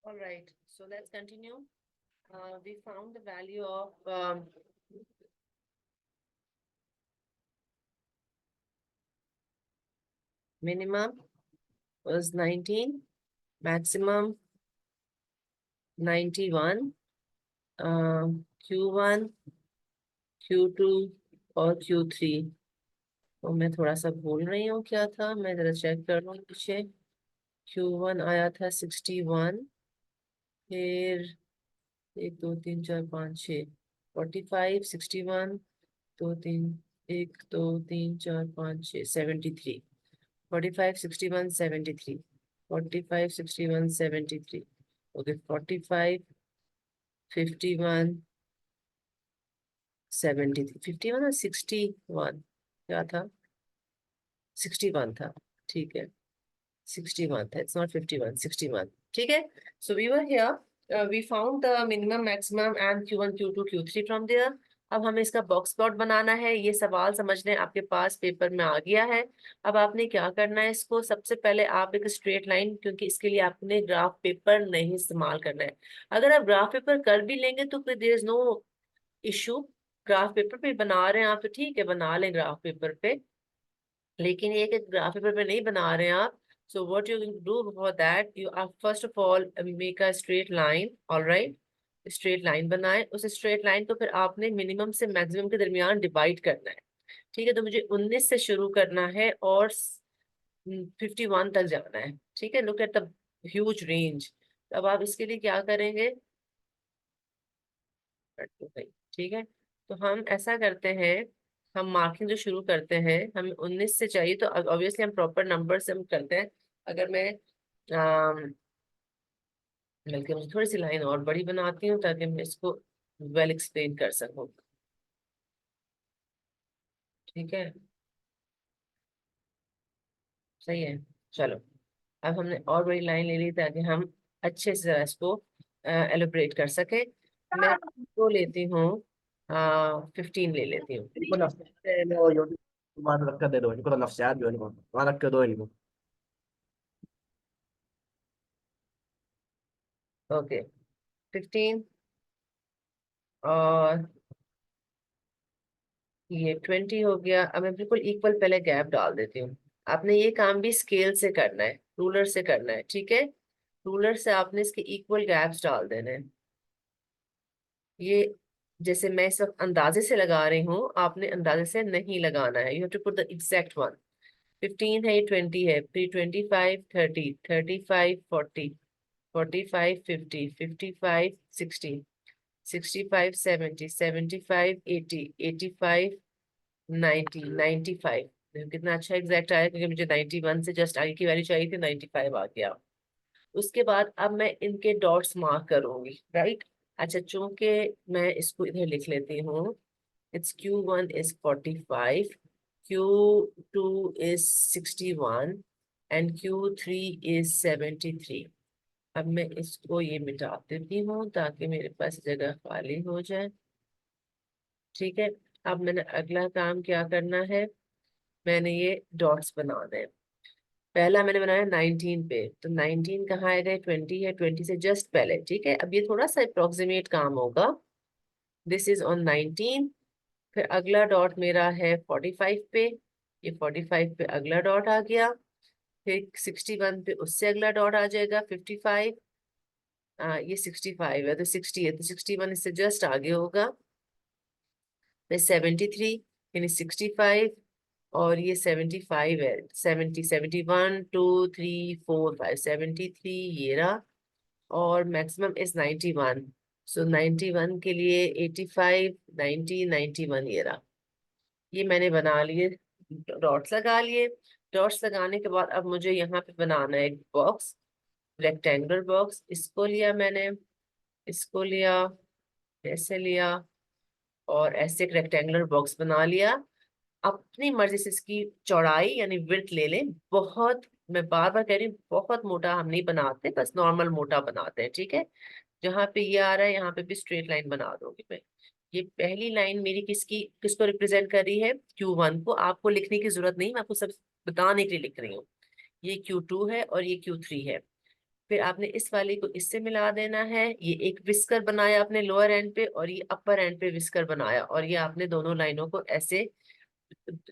All right, so let's continue. We found the value of minimum was 19, maximum 91, Q1, Q2 और Q3। तो मैं थोड़ा सा भूल रही हूँ क्या था, मैं जरा चेक कर लूँ पीछे। Q1 आया था 61, फिर 1 2 3 4 5 6 45, 61, 2 3, 1 2 3 4 5 6 73, 45 61 73, 45 61 73। ओके, 45 51 73, 51 और 61 क्या था? 61 था, ठीक है। 61 था, it's not 51, 61, ठीक है। So we were here, we found the minimum, maximum and Q1, Q2, Q3 from there। अब हमें इसका बॉक्स प्लॉट बनाना है। ये सवाल समझ लें आपके पास पेपर में आ गया है। अब आपने क्या करना है, इसको सबसे पहले आप एक स्ट्रेट लाइन, क्योंकि इसके लिए आपने ग्राफ पेपर नहीं इस्तेमाल करना है। अगर आप ग्राफ पेपर कर भी लेंगे तो फिर there is no issue. Graph paper पे बना रहे हैं आप तो ठीक है, बना लें ग्राफ पेपर पे। लेकिन ये कि ग्राफ पेपर पे नहीं बना रहे हैं आप, so what you do for that, you are first of all make a straight line, all right। Straight line बनाए, उस स्ट्रेट लाइन को फिर आपने मिनिमम से मैक्सिमम के दरमियान डिवाइड करना है। ठीक है, तो मुझे 19 से शुरू करना है और 51 तक जाना है। ठीक है, look at the huge range. अब आप इसके लिए क्या करेंगे, ठीक है। तो हम ऐसा करते हैं, हम मार्किंग जो शुरू करते हैं, हमें 19 से चाहिए तो ऑब्वियसली हम प्रॉपर नंबर से हम करते हैं। अगर मैं बल्कि मुझे थोड़ी सी लाइन और बड़ी बनाती हूँ ताकि मैं इसको वेल एक्सप्लेन कर सकूँ। ठीक है, सही है। चलो, अब हमने और बड़ी लाइन ले ली ताकि हम अच्छे से जरा इसको एलोब्रेट कर सके। मैं वो लेती हूँ, 15 ले लेती हूँ। Hindi ko na yun. Tumatalak ka doon. Hindi ko na nafsiyado yun. Tumatalak ka doon. Okay, 15 और ये 20 हो गया। अब मैं बिल्कुल इक्वल पहले गैप डाल देती हूँ। आपने ये काम भी स्केल से करना है, रूलर से करना है, ठीक है। रूलर से आपने इसके इक्वल गैप्स डाल देने हैं। ये जैसे मैं इस वक्त अंदाजे से लगा रही हूँ, आपने अंदाजे से नहीं लगाना है। You have to put the exact one. 15 है, ये 20 है, फिर 25 30 35 40 45 50 55 60 65 70 75 80 85 90 95। देखो कितना अच्छा एग्जैक्ट आया, क्योंकि मुझे 91 से जस्ट आगे की वैल्यू चाहिए थी, 95 आ गया। उसके बाद अब मैं इनके डॉट्स मार्क करूंगी, राइट। अच्छा, चूंकि मैं इसको इधर लिख लेती हूँ, it's Q1 is 45, Q2 is 61 and Q3 is 73। अब मैं इसको ये मिटा देती हूँ ताकि मेरे पास जगह खाली हो जाए। ठीक है, अब मैंने अगला काम क्या करना है, मैंने ये डॉट्स बनाने हैं। पहला मैंने बनाया 19 पे, तो 19 कहाँ आएगा, 20 है, 20 से जस्ट पहले। ठीक है, अब ये थोड़ा सा अप्रोक्सीमेट काम होगा। This is on 19। फिर अगला डॉट मेरा है 45 पे, ये 45 पे अगला डॉट आ गया। फिर 61 पे उससे अगला डॉट आ जाएगा 55। ये 65 है तो 60 है, तो 61 इससे जस्ट आगे होगा। फिर 73, यानी 65, और ये 75 है, 70 71 2 3 4 5 73 ये रहा। और मैक्सिमम इज 91, सो 91 के लिए 85 90 91 ये रहा। ये मैंने बना लिए, डॉट्स लगा लिए। डॉट्स लगाने के बाद अब मुझे यहाँ पे बनाना है एक बॉक्स, रेक्टेंगुलर बॉक्स। इसको लिया मैंने, इसको लिया, ऐसे लिया, और ऐसे एक रेक्टेंगुलर बॉक्स बना लिया। अपनी मर्जी से इसकी चौड़ाई यानी विड्थ ले लें। बहुत, मैं बार बार कह रही हूँ, बहुत मोटा हम नहीं बनाते, बस नॉर्मल मोटा बनाते हैं, ठीक है। जहां पे ये आ रहा है यहाँ पे भी स्ट्रेट लाइन बना दूंगी मैं। ये पहली लाइन मेरी किसकी, किसको रिप्रेजेंट कर रही है, Q1 को। आपको लिखने की जरूरत नहीं, मैं आपको सब बताने के लिए लिख रही हूँ। ये Q2 है और ये Q3 है। फिर आपने इस वाले को इससे मिला देना है, ये एक विस्कर बनाया आपने लोअर एंड पे और ये अपर एंड पे विस्कर बनाया, और ये आपने दोनों लाइनों को ऐसे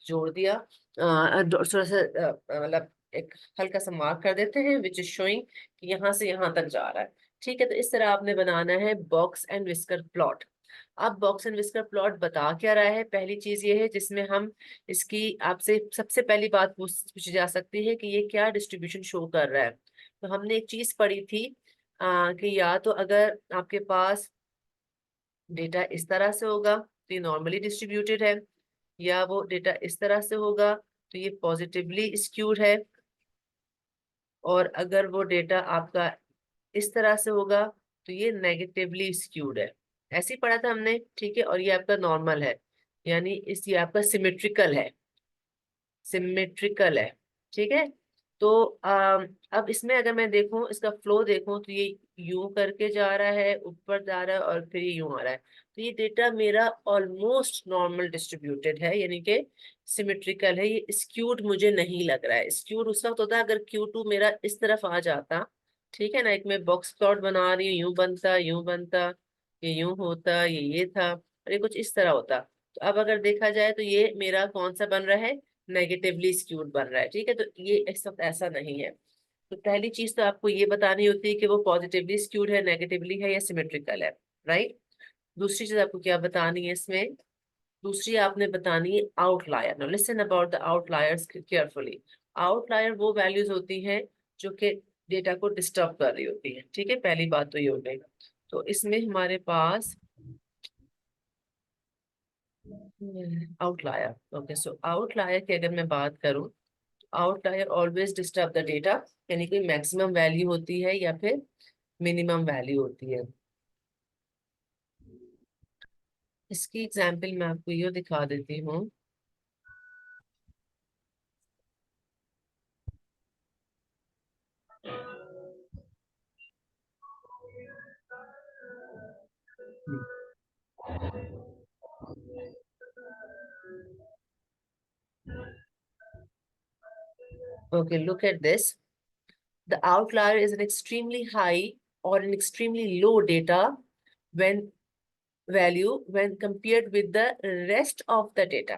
जोड़ दिया। थोड़ा सा मतलब एक हल्का सा मार्क कर देते हैं विच इज शोइंग कि यहाँ से यहाँ तक जा रहा है। ठीक है, तो इस तरह आपने बनाना है बॉक्स एंड विस्कर प्लॉट। अब बॉक्स एंड विस्कर प्लॉट बता क्या रहा है, पहली चीज ये है जिसमें हम इसकी आपसे सबसे पहली बात पूछी जा सकती है कि ये क्या डिस्ट्रीब्यूशन शो कर रहा है। तो हमने एक चीज पढ़ी थी कि या तो अगर आपके पास डेटा इस तरह से होगा तो ये नॉर्मली डिस्ट्रीब्यूटेड है, या वो डेटा इस तरह से होगा तो ये पॉजिटिवली स्क्यूड है, और अगर वो डेटा आपका इस तरह से होगा तो ये नेगेटिवली स्क्यूड है। ऐसे ही पढ़ा था हमने, ठीक है। और ये आपका नॉर्मल है, यानी इस ये आपका सिमेट्रिकल है, सिमेट्रिकल है, ठीक है। तो अब इसमें अगर मैं देखूं, इसका फ्लो देखूं, तो ये यूं करके जा रहा है, ऊपर जा रहा है और फिर ये यूं आ रहा है। तो ये डेटा मेरा ऑलमोस्ट नॉर्मल डिस्ट्रीब्यूटेड है, यानी कि सिमेट्रिकल है, ये स्क्यूड मुझे नहीं लग रहा है। स्क्यूड उस वक्त होता है अगर Q2 मेरा इस तरफ आ जाता, ठीक है ना, एक मैं बॉक्स प्लॉट बना रही हूँ, यूं बनता, यूं बनता, ये यूं होता, ये था, और ये कुछ इस तरह होता। तो अब अगर देखा जाए तो ये मेरा कौन सा बन रहा है, नेगेटिवली स्क्यूड बन रहा है, ठीक है। तो ये इस वक्त ऐसा नहीं है। तो पहली चीज तो आपको ये बतानी होती है कि वो पॉजिटिवली स्क्यूड है, नेगेटिवली है, या सिमेट्रिकल है, राइट। दूसरी चीज आपको क्या बतानी है इसमें, दूसरी आपने बतानी है outlier. Now listen about the outliers carefully. Outlier वो वैल्यूज होती हैं जो कि डेटा को डिस्टर्ब कर रही होती है, ठीक है। पहली बात तो ये हो गई। तो इसमें हमारे पास आउटलायर, ओके, सो आउटलायर की अगर मैं बात करूं, outlier always disturb the data, यानी कि मैक्सिमम वैल्यू होती है या फिर मिनिमम वैल्यू होती है। इसकी एग्जांपल मैं आपको ये दिखा देती हूँ। Okay, look at this. The outlier is an extremely high और an extremely low data when value when compared with the rest of the data।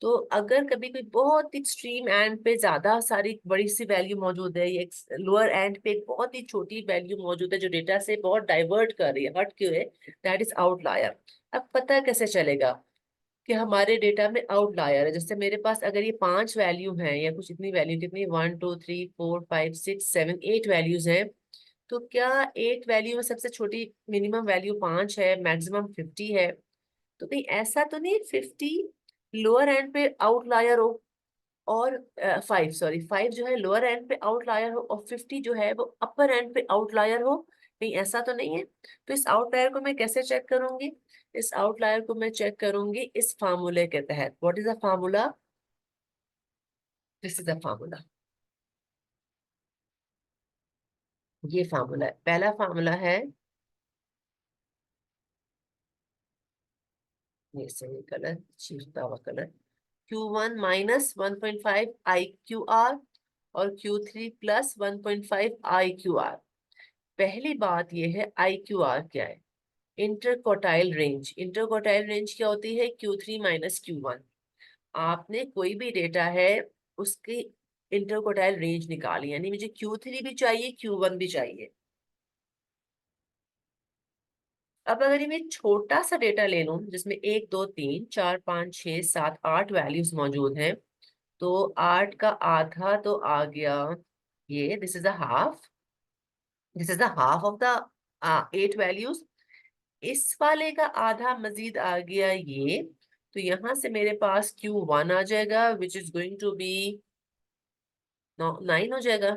तो अगर कभी कोई बहुत एक्सट्रीम एंड पे ज्यादा सारी बड़ी सी वैल्यू मौजूद है, ये लोअर एंड पे एक बहुत ही छोटी वैल्यू मौजूद है जो डेटा से बहुत डाइवर्ट कर रही है, हट क्यों है, दैट इज आउटलायर। अब पता कैसे चलेगा कि हमारे डेटा में आउटलायर है। जैसे मेरे पास अगर ये 5 वैल्यू हैं या कुछ इतनी वैल्यू, कितनी, 1 2 3 4 5 6 7 8 वैल्यूज हैं, तो क्या 8 वैल्यू में सबसे छोटी मिनिमम वैल्यू 5 है, मैक्सिमम 50 है? तो कहीं ऐसा तो नहीं 50 लोअर एंड पे आउटलायर हो, और 5, सॉरी 5 जो है लोअर एंड पे आउटलायर हो, और 50 जो है वो अपर एंड पे आउटलायर हो? कहीं ऐसा तो नहीं है। तो इस आउटलायर को मैं कैसे चेक करूंगी, इस आउटलायर को मैं चेक करूंगी इस फार्मूले के तहत। What is the formula, this is the formula, ये फार्मूला है। पहला फार्मूला है, ये सही कलर, चीरता हुआ कलर, Q1 माइनस 1.5 IQR और Q3 प्लस 1.5 IQR। पहली बात यह है IQR क्या है, इंटरक्वार्टाइल रेंज। इंटरक्वार्टाइल रेंज क्या होती है, Q3 माइनस Q1। आपने कोई भी डेटा है उसकी इंटरक्वार्टाइल रेंज निकाली, यानी मुझे Q3 भी चाहिए, Q1 भी चाहिए। अब अगर ये मैं छोटा सा डेटा ले लूं जिसमें 1 2 3 4 5 6 7 8 वैल्यूज मौजूद हैं, तो 8 का आधा तो आ गया, ये this is a half, this is the half of the 8 values. इस वाले का आधा मजीद आ गया ये, तो यहां से मेरे पास Q1 आ जाएगा which is going to be 9 हो जाएगा,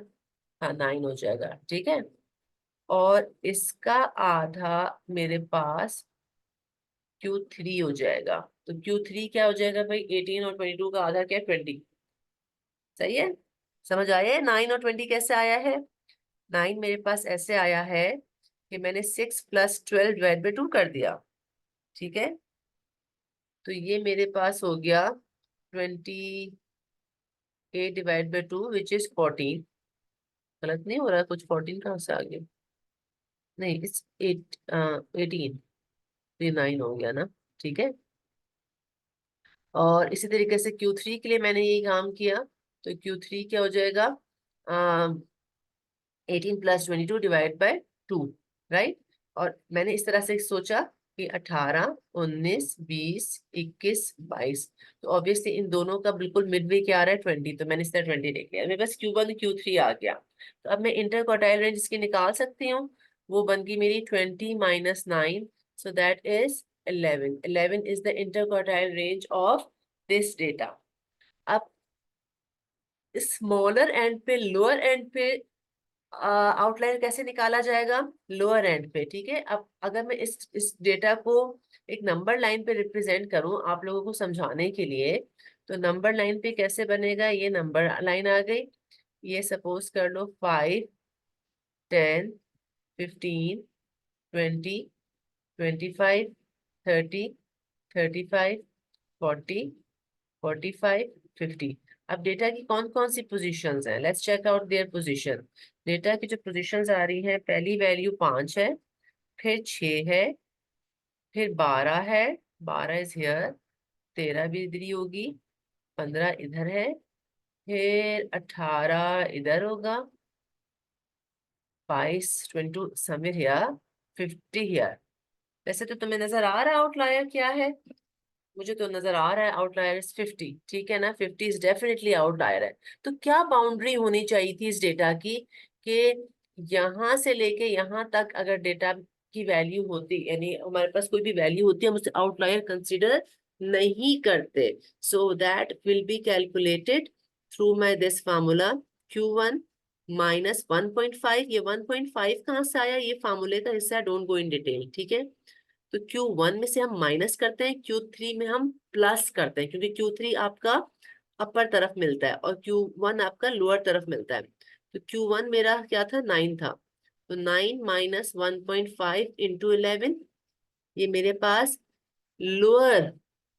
हाँ 9 हो जाएगा, ठीक है। और इसका आधा मेरे पास Q3 हो जाएगा। तो Q3 क्या हो जाएगा भाई, 18 और 22 का आधा क्या है, 20। सही है, समझ आया है 9 और 20 कैसे आया है। 9 मेरे पास ऐसे आया है कि मैंने 6 प्लस 12 डिवाइड बाई 2 कर दिया, ठीक है। तो ये मेरे पास हो गया 28 डिवाइड बाई 2 विच इज 14। गलत नहीं हो रहा कुछ, 14 कहाँ से आ गया? नहीं, इट्स 18, ये 9 हो गया ना, ठीक है। और इसी तरीके से Q3 के लिए मैंने यही काम किया, तो Q3 क्या हो जाएगा, 18 + 22 ÷ 2, राइट। और मैंने इस तरह से सोचा कि 18, 19, 20, 21, 22, तो ऑब्वियसली इन दोनों का बिल्कुल मिडवे क्या आ रहा है, 20, तो मैंने इस तरह 20 लिख लिया, मेरे पास Q1 Q3 आ गया। तो अब मैं इंटर क्वार्टाइल रेंज इसकी निकाल सकती हूँ, वो बन गई मेरी 20 - 9, so that is 11। 11 is the inter quartile range of this data. अब स्मॉलर एंड पे, लोअर एंड पे आउटलायर कैसे निकाला जाएगा, लोअर एंड पे, ठीक है। अब अगर मैं इस डेटा को एक नंबर लाइन पे रिप्रेजेंट करूं आप लोगों को समझाने के लिए, तो नंबर लाइन पे कैसे बनेगा, ये नंबर लाइन आ गई, ये सपोज कर लो 5, 10, 15, 20, 25, 30, 35, 40, 45, 50। अब डेटा की कौन कौन सी पोजीशंस हैं, let's check out their position. Data की जो पोजीशंस आ रही हैं, पहली वैल्यू 5 है, फिर 6 है, फिर 12 है, 12 इज हियर, 13 भी इधर ही होगी, 15 इधर है, फिर 18 इधर होगा, 22, 22 समवेयर हियर, 50 हियर। वैसे तो तुम्हें नजर आ रहा है आउटलायर क्या है, मुझे तो नजर आ रहा है आउटलायर इज 50, ठीक है ना, 50 इज डेफिनेटली आउटलायर है। तो क्या बाउंड्री होनी चाहिए थी इस डेटा की, कि यहाँ से लेके यहाँ तक अगर डेटा की वैल्यू होती, यानी हमारे पास कोई भी वैल्यू होती है, हम उसे आउटलायर कंसीडर नहीं करते। So that will be calculated through my this formula, Q1 - 1.5। ये 1.5 कहाँ से आया, ये फार्मूले का हिस्सा, डोंट गो इन डिटेल, ठीक है। तो Q1 में से हम माइनस करते हैं, Q3 में हम प्लस करते हैं, क्योंकि Q3 आपका अपर तरफ मिलता है और Q1 आपका लोअर तरफ मिलता है। तो Q1 मेरा क्या था, 9 था, तो 9 - 1.5 इंटू 11, ये मेरे पास लोअर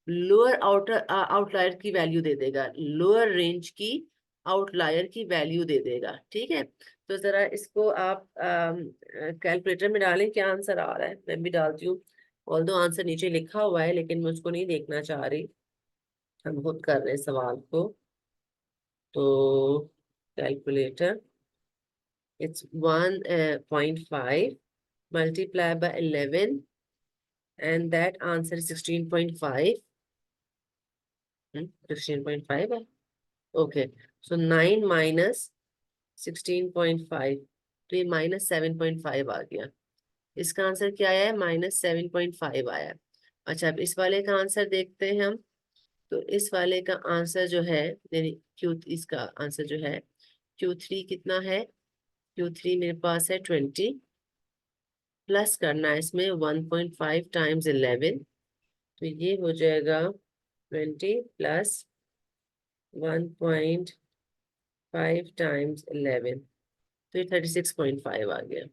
लोअर आउटर आउटलायर की वैल्यू दे देगा, लोअर रेंज की आउटलायर की वैल्यू दे देगा, ठीक है। तो जरा इसको आप कैलकुलेटर में डालें, क्या आंसर आ रहा है, मैं भी डालती हूँ। ऑल्दो आंसर नीचे लिखा हुआ है, लेकिन मैं उसको नहीं देखना चाह रही, हम खुद कर रहे हैं सवाल को। तो calculator, it's 1.5 multiplied by 11, and that answer is 16.5. 16.5 है, ओके। सो 9 - 16.5, तो ये -7.5 आ गया। इसका आंसर क्या आया है, -7.5 आया है। अच्छा, अब इस वाले का आंसर देखते हैं हम। तो इस वाले का आंसर जो है, यानी इसका आंसर जो है, Q3 कितना है, Q3 मेरे पास है 20, प्लस करना है इसमें 1.5 टाइम्स 11, तो ये हो जाएगा 20 + 1.5 टाइम्स 11, तो ये 36.5 आ गया,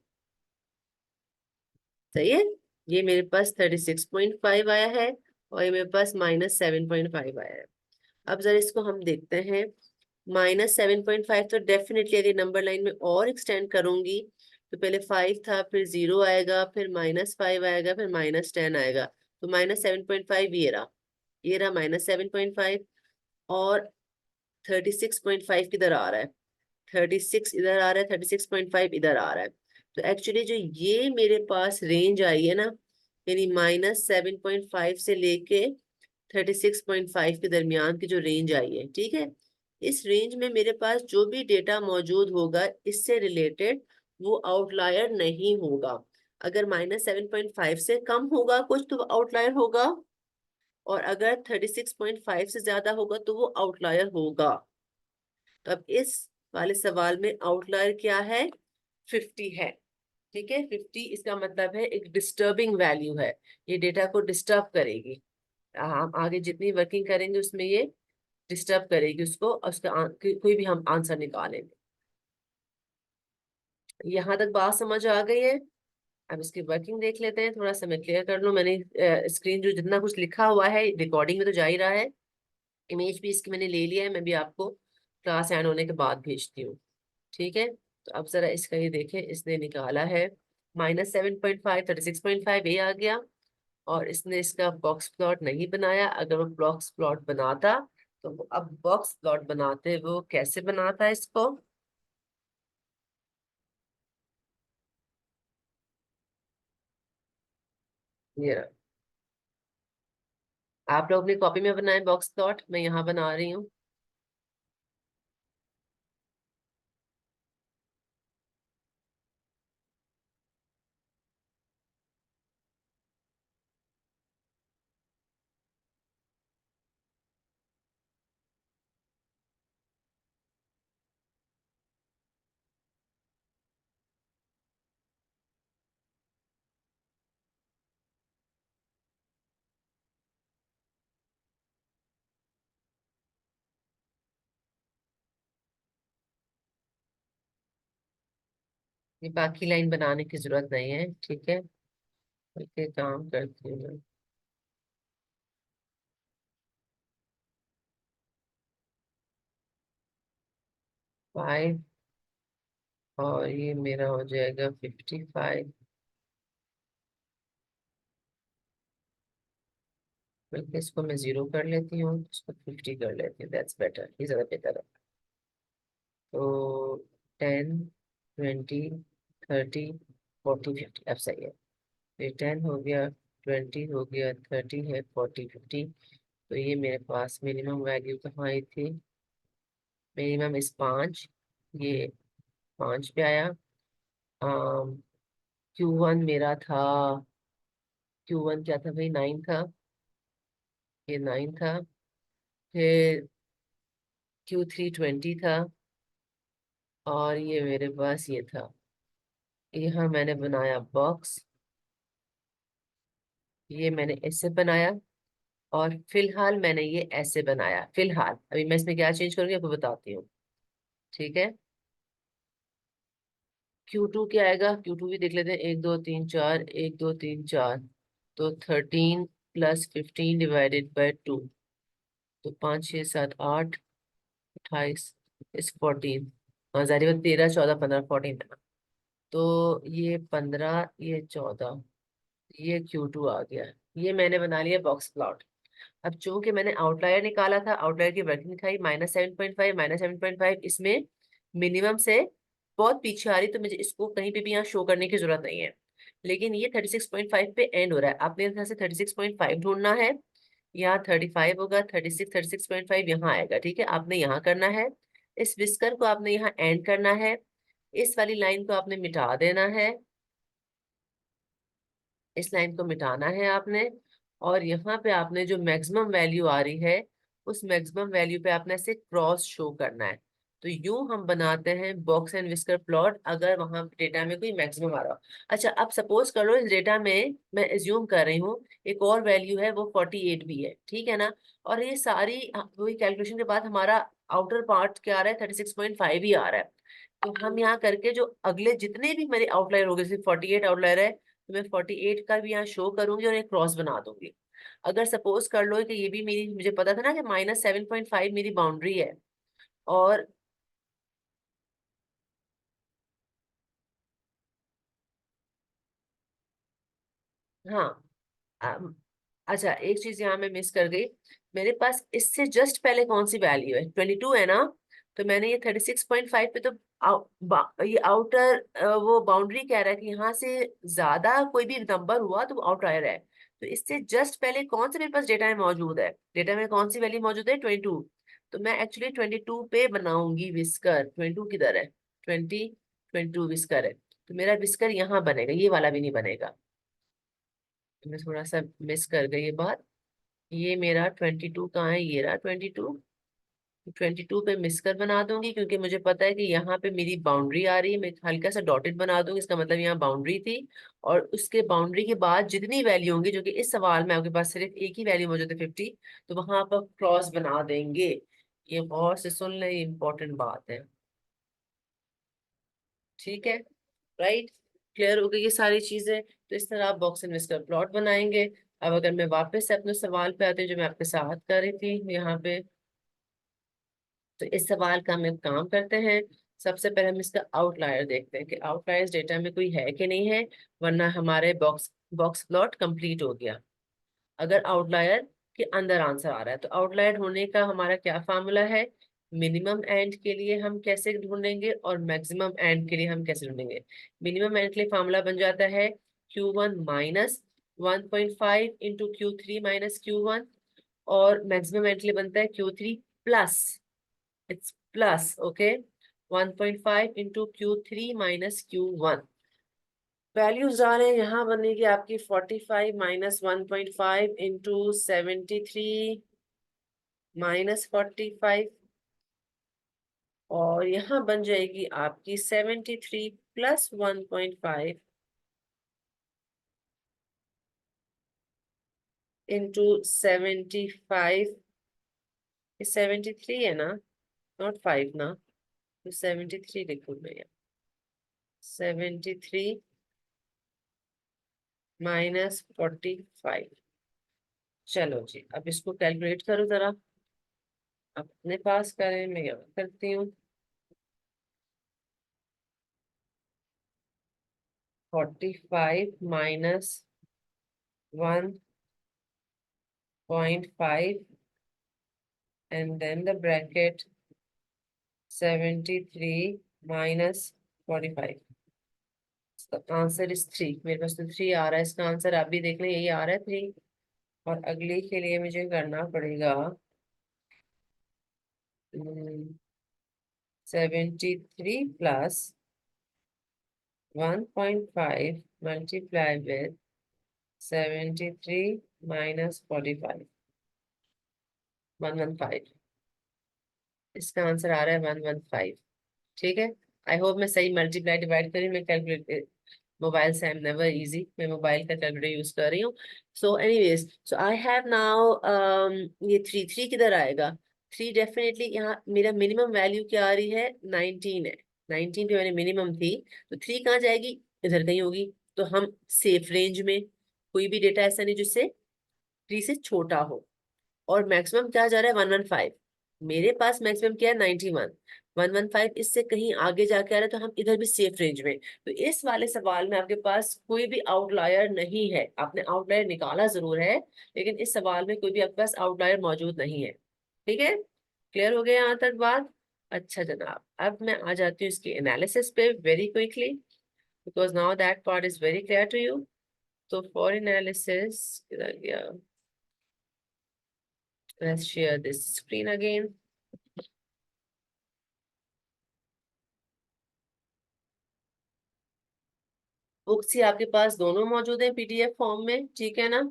सही है। ये मेरे पास 36.5 आया है, और ये मेरे पास -7.5 आया है। अब जरा इसको हम देखते हैं, -7.5 तो डेफिनेटली अगर नंबर लाइन में और एक्सटेंड करूंगी, तो पहले 5 था, फिर 0 आएगा, फिर -5 आएगा, फिर -10 आएगा, तो -7.5 ये रहा -7.5। और 36.5 किधर आ रहा है, 36 इधर आ रहा है, 36.5 इधर आ रहा है। तो एक्चुअली जो ये मेरे पास रेंज आई है ना, यानी -7.5 से लेके 36.5 के दरमियान की जो रेंज आई है, ठीक है, इस रेंज में मेरे पास जो भी डेटा मौजूद होगा इससे रिलेटेड, वो आउटलायर नहीं होगा। अगर -7.5 से कम होगा कुछ तो वो आउटलायर होगा, और अगर 36.5 से ज्यादा होगा तो वो आउटलायर होगा। तो अब इस वाले सवाल में आउटलायर क्या है, 50 है, ठीक है। 50 इसका मतलब है एक डिस्टर्बिंग वैल्यू है, ये डेटा को डिस्टर्ब करेगी, हम आगे जितनी वर्किंग करेंगे उसमें ये डिस्टर्ब करेगी उसको, और उसका कोई भी हम आंसर निकालेंगे। यहाँ तक बात समझ आ गई है। अब इसकी वर्किंग देख लेते हैं, थोड़ा सा मैं क्लियर कर लूँ। मैंने स्क्रीन जो जितना कुछ लिखा हुआ है रिकॉर्डिंग में तो जा ही रहा है, इमेज भी इसकी मैंने ले लिया है, मैं भी आपको क्लास एंड होने के बाद भेजती हूँ, ठीक है। तो अब जरा इसका ये देखें, इसने निकाला है -7.5, 36.5 ये आ गया। और इसने इसका बॉक्स प्लॉट नहीं बनाया। अगर वो बॉक्स प्लॉट बनाता तो अब बॉक्स प्लॉट बनाते वो कैसे बनाता है इसको। ये रहा। आप लोग अपनी कॉपी में बनाए बॉक्स प्लॉट, मैं यहाँ बना रही हूँ। ये बाकी लाइन बनाने की जरूरत नहीं है, ठीक है। ओके, काम करती हूँ मैं। 5 और ये मेरा हो जाएगा 55। बल्कि इसको मैं 0 कर लेती हूँ, इसको 50 कर लेती हूँ, दैट्स बेटर, ये ज्यादा बेहतर है। तो 10, 20, 30, 40, 50 अब सही है। ये 10 हो गया, 20 हो गया, 30 है, 40, 50। तो ये मेरे पास मिनिमम वैल्यू कहाँ आई थी? मिनिमम इस 5, ये 5 पे आया। Q1 मेरा था, Q1 क्या था भाई? 9 था, ये 9 था। फिर Q3 20 था, और ये मेरे पास ये था। यहाँ मैंने बनाया बॉक्स, ये मैंने ऐसे बनाया। और फिलहाल मैंने ये ऐसे बनाया। फिलहाल अभी मैं इसमें क्या चेंज करूंगी आपको बताती हूँ, ठीक है। Q2 क्या आएगा? Q2 भी देख लेते हैं। 1 2 3 4, 1 2 3 4। तो 13 + 15 डिवाइडेड बाय 2। तो 5 6 7 8, 28, इस 14। हाँ जारी बात, 13 14 15 14 है ना। तो ये 15, ये 14, ये Q2 आ गया। ये मैंने बना लिया बॉक्स प्लॉट। अब चूंकि मैंने आउटलायर निकाला था, आउटलायर की वर्किंग दिखाई -7.5, -7.5 इसमें मिनिमम से बहुत पीछे आ रही, तो मुझे इसको कहीं पे भी यहाँ शो करने की जरूरत नहीं है। लेकिन ये 36.5 पे एंड हो रहा है, आपने यहाँ से 36.5 ढूंढना है। यहाँ 35 होगा, 36 36.5 यहाँ आएगा, ठीक है। आपने यहाँ करना है, इस विस्कर को आपने यहाँ एंड करना है, इस वाली लाइन को आपने मिटा देना है, इस लाइन को मिटाना है आपने। और यहाँ पे आपने जो मैक्सिमम वैल्यू आ रही है, उस मैक्सिमम वैल्यू पे आपने ऐसे क्रॉस शो करना है। तो यूं हम बनाते हैं बॉक्स एंड विस्कर प्लॉट, अगर वहां डेटा में कोई मैक्सिमम आ रहा हो। अच्छा, अब सपोज करो इस डेटा में मैं एज्यूम कर रही हूँ एक और वैल्यू है, वो 48 भी है, ठीक है ना। और ये सारी वही कैलकुलेशन के बाद हमारा आउटर पार्ट क्या आ रहा है? 36.5 ही आ रहा है। तो हम यहाँ करके जो अगले जितने भी मेरे आउटलायर हो गए, जैसे 48 आउटलायर है, तो मैं 48 का भी यहाँ शो करूंगी और एक क्रॉस बना दूंगी। अगर सपोज कर लो कि ये भी मेरी, मुझे पता था ना कि -7.5 मेरी बाउंड्री है। और हाँ, अच्छा एक चीज यहाँ मैं मिस कर गई। मेरे पास इससे जस्ट पहले कौन सी वैल्यू है? 22 है ना। तो मैंने ये 36.5 पे तो ये आउटर वो बाउंड्री कह रहा है कि यहाँ से ज्यादा कोई भी नंबर हुआ तो वो आउटलायर है। तो इससे जस्ट पहले कौन सा मेरे पास डेटा में मौजूद है? डेटा में कौन सी वैल्यू मौजूद है? 22। तो मैं एक्चुअली 22 पे बनाऊंगी विस्कर। 22 किधर है? 22 विस्कर है, तो मेरा विस्कर यहाँ बनेगा, ये वाला भी नहीं बनेगा। तो मैं थोड़ा सा मिस कर गई ये बात। ये मेरा 22 कहाँ है? ये रहा 22। 22 पे मिसकर बना दूंगी, क्योंकि मुझे पता है कि यहाँ पे मेरी बाउंड्री आ रही है। मैं हल्का सा डॉटेड बना दूंगी, इसका मतलब यहाँ बाउंड्री थी। और उसके बाउंड्री के बाद जितनी वैल्यू होंगी, जो कि इस सवाल में आपके पास सिर्फ एक ही वैल्यू मौजूद है 50, तो वहां पर क्रॉस बना देंगे। ये गौर से सुन ले, इंपॉर्टेंट बात है, ठीक है। राइट, क्लियर हो गई ये सारी चीजें। तो इस तरह आप बॉक्स एंड विस्कर प्लॉट बनाएंगे। अब अगर मैं वापस से अपने सवाल पे आती हूँ जो मैं आपके साथ कर रही थी यहाँ पे, तो इस सवाल का हम एक काम करते हैं। सबसे पहले हम इसका आउटलायर देखते हैं कि आउटलायर्स डेटा में कोई है कि नहीं है, वरना हमारे बॉक्स बॉक्स प्लॉट कंप्लीट हो गया। अगर आउटलायर के अंदर आंसर आ रहा है तो आउटलायर होने का हमारा क्या फार्मूला है, मिनिमम एंड के लिए हम कैसे ढूंढेंगे और मैक्सिमम एंड के लिए हम कैसे ढूंढेंगे। मिनिमम एंड के लिए फार्मूला बन जाता है Q1 minus 1.5 into Q3 minus Q1, और मैक्सिमम एंड के लिए बनता है Q3 plus, it's plus, okay, 1.5 into Q3 minus Q1। Values आ रहे हैं, यहाँ बनेगी आपकी 45 माइनस 1.5 इंटू 73 माइनस 45, और यहाँ बन जाएगी आपकी 73 प्लस 1.5 इंटू 75। 73 है ना, नॉट 5 ना, तो 73 लिखूँ मैं यहाँ, 73 माइनस 45। चलो जी, अब इसको कैलकुलेट करो जरा, अपने पास करें, मैं यहाँ करती हूँ। 45 minus 1.5 and then the bracket 73 minus 45। इसका आंसर इज 3, मेरे पास तो 3 आ रहा है इसका आंसर, आप भी देख लें यही आ रहा है 3। और अगली के लिए मुझे करना पड़ेगा 73 प्लस 1.5 मल्टीप्लाई विद 73 माइनस 45, 115। इसका आंसर आ रहा है 115। ठीक है, आई होप मैं सही मल्टीप्लाई डिवाइड करी, मैं कैलकुलेट मोबाइल से, आई एम नेवर इजी, मैं मोबाइल का कैलकुलेटर यूज कर रही हूँ। So anyways, so I have now, ये 3 किधर आएगा, 3 डेफिनेटली यहाँ, मेरा मिनिमम वैल्यू क्या आ रही है, 19 है, 19 पे मैंने मिनिमम थी, तो 3 कहाँ जाएगी, इधर कहीं होगी। तो हम सेफ रेंज में, कोई भी डेटा ऐसा नहीं जिससे 3 से छोटा हो, और मैक्सिमम क्या जा रहा है 115, मेरे पास मैक्सिमम क्या है 91, 115 इससे कहीं आगे जाके आ रहा है, तो हम इधर भी सेफ रेंज में। तो इस वाले सवाल में आपके पास कोई भी आउटलायर नहीं है, आपने आउटलायर निकाला जरूर है, लेकिन इस सवाल में कोई भी आपके पास आउटलायर मौजूद नहीं है। ठीक है, क्लियर हो गया यहाँ तक बात। अच्छा जनाब, अब मैं आ जाती हूँ इसके एनालिसिस पे very quickly, because now that part is very clear to you. तो फॉर एनालिसिस, किधर गया, let's share this screen again। Books ही आपके पास दोनों मौजूद हैं पीडीएफ फॉर्म में, ठीक है ना।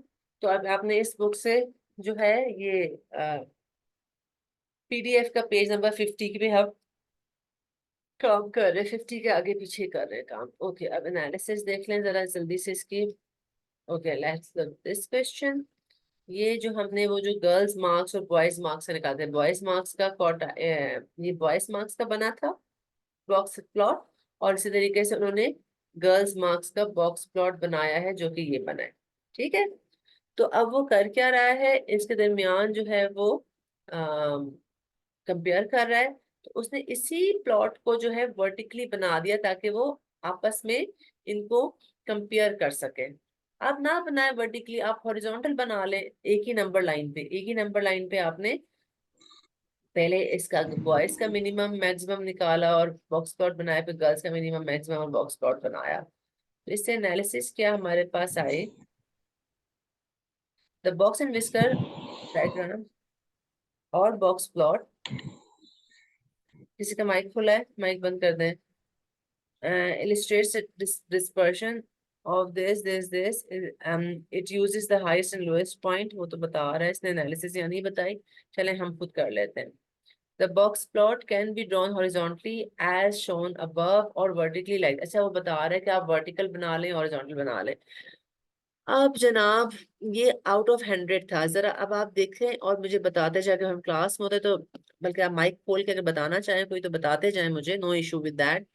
तो अब आपने इस बुक से जो है ये पीडीएफ का पेज नंबर 50 की भी हम काम कर रहे हैं, 50 के आगे पीछे कर रहे हैं काम। ओके, अब एनालिसिस देख लें जरा जल्दी से इसकी। Okay, let's look this question. ये जो हमने वो जो गर्ल्स मार्क्स और बॉयज मार्क्स से निकालते हैं, बॉयज मार्क्स का कोटा, ये बॉयज मार्क्स का बना था बॉक्स प्लॉट, और इसी तरीके से उन्होंने गर्ल्स मार्क्स का बॉक्स प्लॉट बनाया है जो कि ये बना है। ठीक है, तो अब वो कर क्या रहा है, इसके दरमियान जो है वो कंपेयर कर रहा है। तो उसने इसी प्लॉट को जो है वर्टिकली बना दिया ताकि वो आपस में इनको कंपेयर कर सके। आप ना बनाए वर्टिकली, आप हॉरिजॉन्टल बना लें, एक ही नंबर लाइन पे, एक ही नंबर लाइन पे आपने पहले इसका बॉयज का मिनिमम मैक्सिमम निकाला और बॉक्स प्लॉट बनाया, फिर गर्ल्स का मिनिमम मैक्सिमम और बॉक्स प्लॉट बनाया। तो इससे एनालिसिस क्या हमारे पास आए, the box and whisker diagram और बॉक्स प्लॉट। किसी का माइक खुला है, माइक बंद कर दें। Illustrates the dispersion of this it uses the highest and lowest point, वो तो बता रहा है, इसने एनालिसिस यहाँ नहीं बताई, चलें हम खुद कर लेते हैं। The box plot can be drawn horizontally as shown above or vertically like, अच्छा वो बता रहा है कि आप वर्टिकल बना लें, हॉरिजॉन्टल बना लें। अब जनाब, ये आउट ऑफ 100 था, जरा अब आप देखें और मुझे बताते जाए, हम क्लास में होते तो, बल्कि आप माइक खोल के अगर बताना चाहें कोई तो बताते जाए मुझे, नो इशू विद दैट।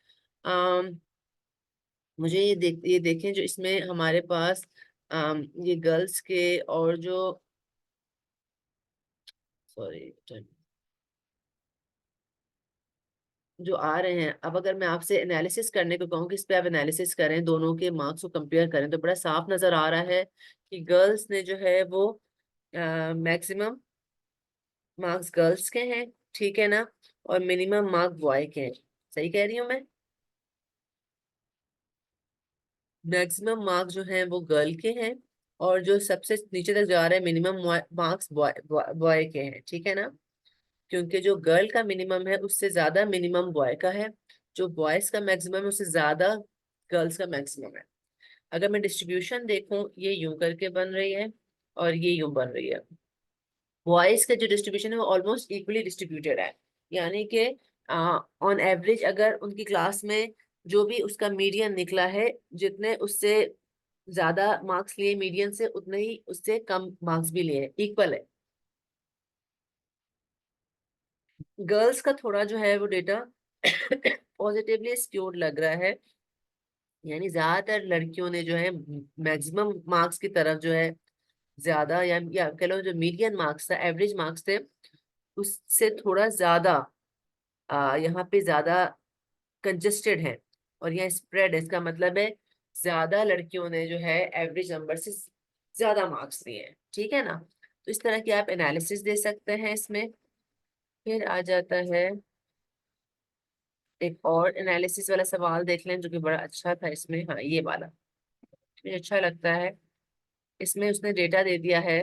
मुझे ये देखें जो इसमें हमारे पास ये गर्ल्स के और जो, सॉरी, जो आ रहे हैं, अब अगर मैं आपसे एनालिसिस करने को कहूँ कि इस पे आप एनालिसिस करें, दोनों के मार्क्स को कंपेयर करें, तो बड़ा साफ नजर आ रहा है कि गर्ल्स ने जो है वो मैक्सिमम मार्क्स गर्ल्स के हैं, ठीक है ना, और मिनिमम मार्क बॉय के हैं। सही कह रही हूँ मैं? मैक्सिमम मार्क्स जो हैं वो गर्ल के हैं, और जो सबसे नीचे तक जा रहे हैं मिनिमम मार्क्स बॉय बॉय के हैं, ठीक है ना। क्योंकि जो गर्ल का मिनिमम है उससे ज्यादा मिनिमम बॉय का है, जो बॉयज का मैक्सिमम है उससे ज्यादा गर्ल्स का मैक्सिमम है। अगर मैं डिस्ट्रीब्यूशन देखूं, ये यूं करके बन रही है और ये यूं बन रही है। बॉयज का जो डिस्ट्रीब्यूशन है वो ऑलमोस्ट इक्वली डिस्ट्रीब्यूटेड है, यानी कि ऑन एवरेज अगर उनकी क्लास में जो भी उसका मीडियन निकला है, जितने उससे ज्यादा मार्क्स लिए मीडियन से, उतने ही उससे कम मार्क्स भी लिए, इक्वल है। गर्ल्स का थोड़ा जो है वो डेटा पॉजिटिवली स्क्यूड लग रहा है, यानी ज्यादातर लड़कियों ने जो है मैक्सिमम मार्क्स की तरफ जो है ज्यादा, या कह लो जो मीडियन मार्क्स था, एवरेज मार्क्स थे, उससे थोड़ा ज्यादा यहाँ पे ज्यादा कंजेस्टेड है, और यहाँ स्प्रेड है। इसका मतलब है ज्यादा लड़कियों ने जो है एवरेज नंबर से ज्यादा मार्क्स लिए हैं, ठीक है ना। तो इस तरह की आप एनालिसिस दे सकते हैं इसमें। फिर आ जाता है एक और एनालिसिस वाला सवाल, देख लें, जो कि बड़ा अच्छा था इसमें। हाँ, ये वाला मुझे अच्छा लगता है। इसमें उसने डेटा दे दिया है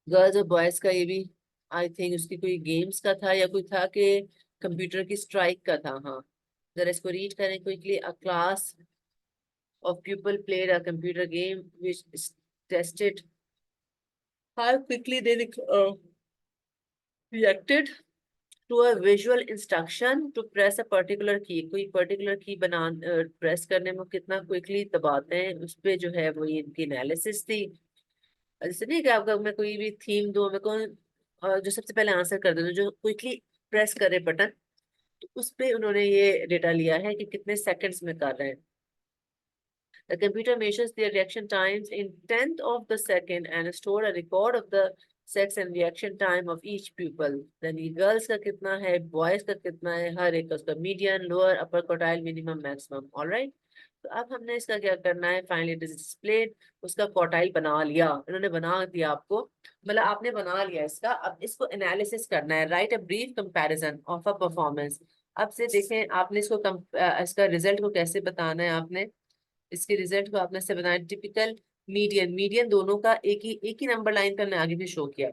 गर्ल्स और बॉयज का, ये भी आई थिंक उसकी कोई गेम्स का था या कोई था कि कंप्यूटर की स्ट्राइक का था। हाँ, जरा इसको रीड करें quickly. A class of pupil played a computer game which tested how quickly they reacted to a visual instruction to press a particular key। कोई particular key बना प्रेस करने में कितना क्विकली दबाते हैं, उस पे जो है वो ये इनकी एनालिसिस थी। जैसे नहीं कि आपका मैं कोई भी थीम दूं, मेरे को जो सबसे पहले आंसर कर दे, जो क्विकली प्रेस करे बटन, तो उस पे उन्होंने ये डेटा लिया है कि कितने सेकंड्स में कर रहे हैं। The computer measures their reaction times in tenth of the second and store a record of the sex and reaction time of each pupil. Then ये girls का कितना है, boys का कितना है, हर एक का उसका median, lower, upper quartile, minimum, maximum. All right? तो अब हमने इसका क्या करना है, फाइनली इट इज डिस्प्लेड। उसका क्वार्टाइल बना लिया, इन्होंने बना दिया आपको, मतलब आपने बना लिया इसका। अब इसको एनालिसिस करना है, right a brief comparison of a performance. अब से देखें, आपने इसको इसका रिजल्ट को कैसे बताना है, आपने इसके रिजल्ट को आपने से बनाया टिपिकल मीडियन। मीडियन दोनों का एक ही नंबर लाइन का मैंने आगे भी शो किया।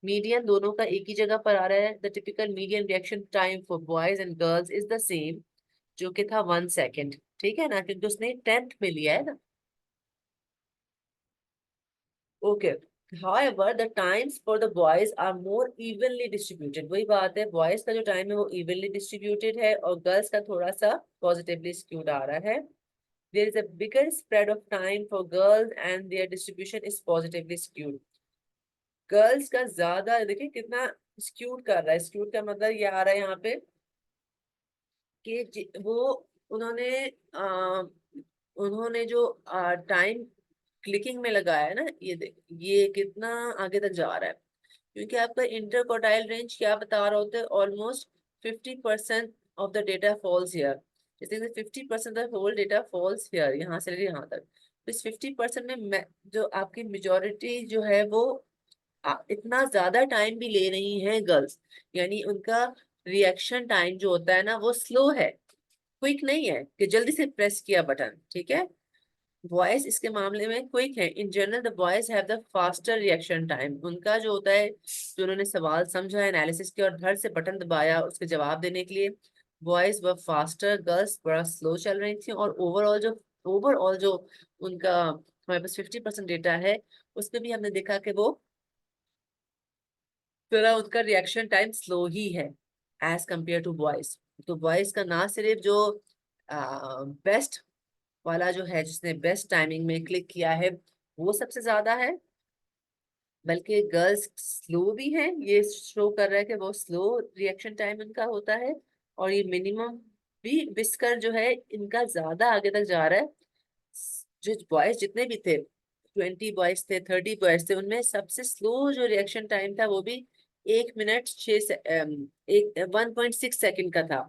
मीडियन दोनों का एक ही जगह पर आ रहा है। The typical median reaction time for boys and girls is the same, जो कि था 1 सेकेंड, ठीक है ना, क्योंकि उसने टेंथ में लिया है ना। Okay. However, the times for the boys are more evenly distributed। वही बात है, बॉयज का जो टाइम है वो evenly distributed है, और गर्ल्स का थोड़ा सा positively skewed आ रहा है। There is a bigger spread of time for girls and their distribution is positively skewed। Girls का ज्यादा, देखिए कितना skewed कर रहा है। skewed का मतलब ये आ रहा है यहाँ पे कि वो उन्होंने उन्होंने जो टाइम क्लिकिंग में लगाया है ना, ये देख, ये कितना आगे तक जा रहा है। क्योंकि आपका इंटर क्वार्टाइल रेंज क्या बता रहा होता है, almost 50% of the data falls here. जैसे 50% of whole data falls here, यहाँ से लेकर यहाँ तक। तो इस 50% में जो आपकी मेजोरिटी जो है वो इतना ज्यादा टाइम भी ले रही है गर्ल्स, यानी उनका रिएक्शन टाइम जो होता है ना वो स्लो है, क्विक नहीं है कि जल्दी से प्रेस किया बटन, ठीक है। बॉयज इसके मामले में क्विक है। In general the boys have the faster reaction time. उनका जो होता है, जो उन्होंने सवाल समझा, एनालिसिस किया और धड़ से बटन दबाया उसके जवाब देने के लिए, बॉयज व फास्टर, गर्ल्स बड़ा स्लो चल रही थी। और ओवरऑल जो उनका हमारे पास 50% डेटा है, उसमें भी हमने देखा कि वो थोड़ा उनका रिएक्शन टाइम स्लो ही है एज कंपेयर टू बॉयज। तो बॉयज का ना सिर्फ जो बेस्ट वाला जो है, जिसने बेस्ट टाइमिंग में क्लिक किया है, वो सबसे ज्यादा है, बल्कि गर्ल्स स्लो भी हैं। ये शो कर रहा है कि वो स्लो रिएक्शन टाइम इनका होता है। और ये मिनिमम भी विस्कर जो है इनका ज्यादा आगे तक जा रहा है। जो बॉयज जितने भी थे, 20 बॉयज थे, 30 बॉयज थे, उनमें सबसे स्लो जो रिएक्शन टाइम था वो भी 1 मिनट 1.6 सेकंड का था,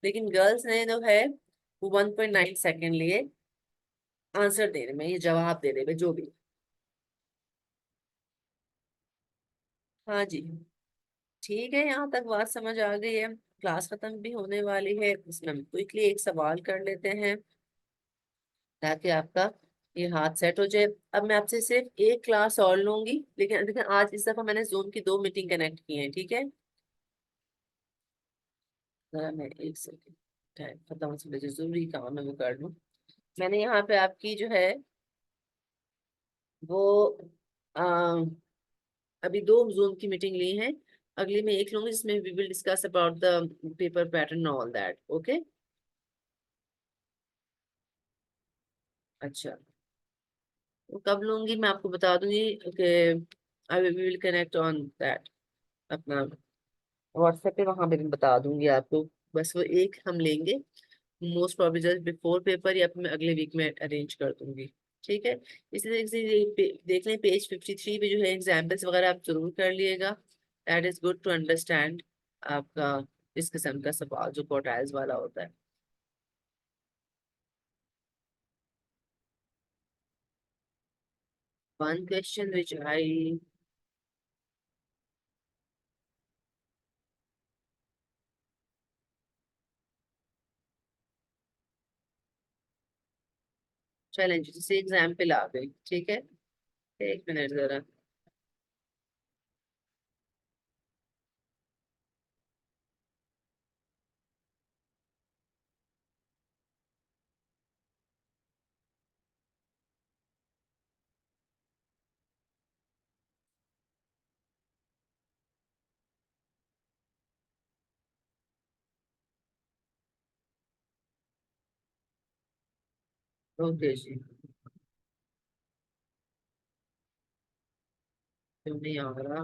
लेकिन गर्ल्स ने जो है वो 1.9 सेकंड लिए आंसर देने में, ये जवाब देने में, जो भी। हाँ जी, ठीक है, यहाँ तक बात समझ आ गई है। क्लास खत्म भी होने वाली है, इसमें हम क्विकली एक सवाल कर लेते हैं ताकि आपका ये हाथ सेट हो जाए। अब मैं आपसे सिर्फ एक क्लास और लूंगी, लेकिन देखिए आज इस दफा मैंने जूम की 2 मीटिंग कनेक्ट की हैं, ठीक है। जरा मैं एक सेकेंड, टाइम खत्म होने से पहले जो जरूरी काम है वो कर लूँ। मैंने यहाँ पे आपकी जो है वो आ, अभी 2 जूम की मीटिंग ली है, अगली में एक लूंगी जिसमें we will discuss about the paper pattern all that, okay. अच्छा, तो कब लूंगी मैं आपको बता दूंगी कि I will connect on that, अपना व्हाट्सएप पे, वहां पे मैं बता दूंगी आपको। बस वो एक हम लेंगे, most probably just before paper, या फिर मैं अगले वीक में अरेंज कर दूंगी, ठीक है। इसलिए देख लें पेज 53 पे जो है एग्जाम्पल्स वगैरह आप जरूर कर लिएगा। That is good to understand आपका इस किस्म का सवाल जो क्वार्टाइल्स वाला होता है। One question which I, challenge जैसे एग्जाम्पल आ गई, ठीक है। एक मिनट जरा, ओके जी, क्यों नहीं आ रहा?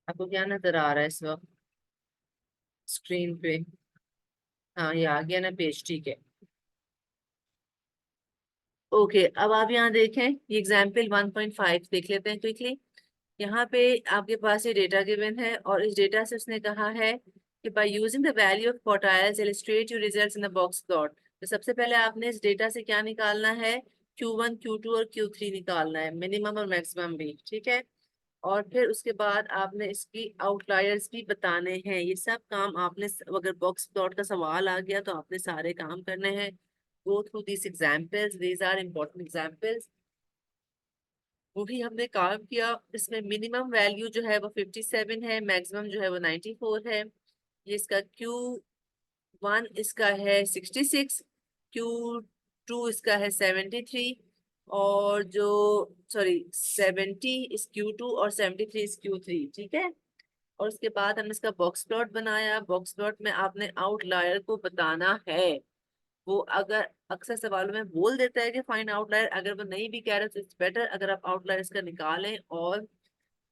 आपको क्या नजर आ रहा है इस वक्त स्क्रीन पे? हाँ, ये आ गया ना पेज, ठीक है। ओके, अब आप यहाँ देखें, ये एग्जाम्पल 1.5 देख लेते हैं क्विकली। यहाँ पे आपके पास ये डेटा गिवन है, और इस डेटा से उसने कहा है कि by using the value of quartiles illustrate your results in the box plot. तो सबसे पहले आपने इस डेटा से क्या निकालना है, Q1 Q2 और Q3 निकालना है, मिनिमम और मैक्सिमम भी, ठीक है। और फिर उसके बाद आपने इसकी आउटलायर्स भी बताने हैं। ये सब काम आपने, अगर बॉक्स प्लॉट का सवाल आ गया तो आपने सारे काम करने हैं। Go through this examples, these are important examples. वही हमने काम किया। इसमें मिनिमम वैल्यू जो है वो 57 है, मैक्सिमम जो है वो 94 है। ये इसका Q1 इसका है 66, Q2 इसका है 73, और जो, सॉरी, 70 इस Q2 और 73 इस Q3, ठीक है। और उसके बाद हमने इसका बॉक्स प्लॉट बनाया। बॉक्स प्लॉट में आपने आउटलायर को बताना है। वो अगर अक्सर सवालों में बोल देता है कि फाइंड आउटलायर, अगर वो नहीं भी कह रहे तो इट्स बेटर अगर आप आउटलायर इसका निकालें और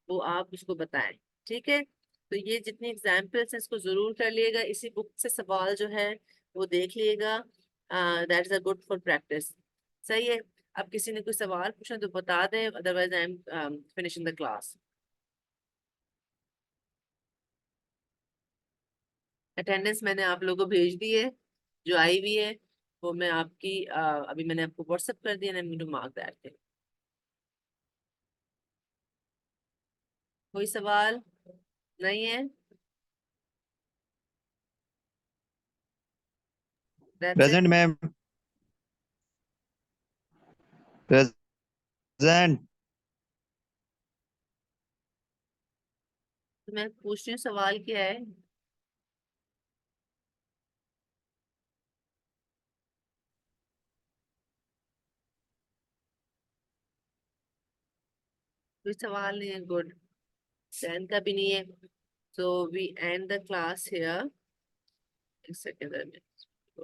वो आप उसको बताएं, ठीक है। तो ये जितनी एग्जाम्पल्स हैं इसको जरूर कर लिएगा, इसी बुक से सवाल जो है वो देख लिएगा। That is a good for practice, सही है। अब किसी ने कोई सवाल पूछा तो बता दें, otherwise I am finishing the class. Attendance मैंने आप लोगों को भेज दी है, जो आई हुई है वो मैं आपकी अभी मैंने आपको व्हाट्सएप कर दिया ना, टू मार्क दैट। कोई सवाल नहीं है? That's it. Present ma'am. Present. तो मैं पूछ रही हूँ सवाल क्या है। कोई सवाल नहीं है, गुड। टेन का भी नहीं है, so we end the class here. एक सेकेंड में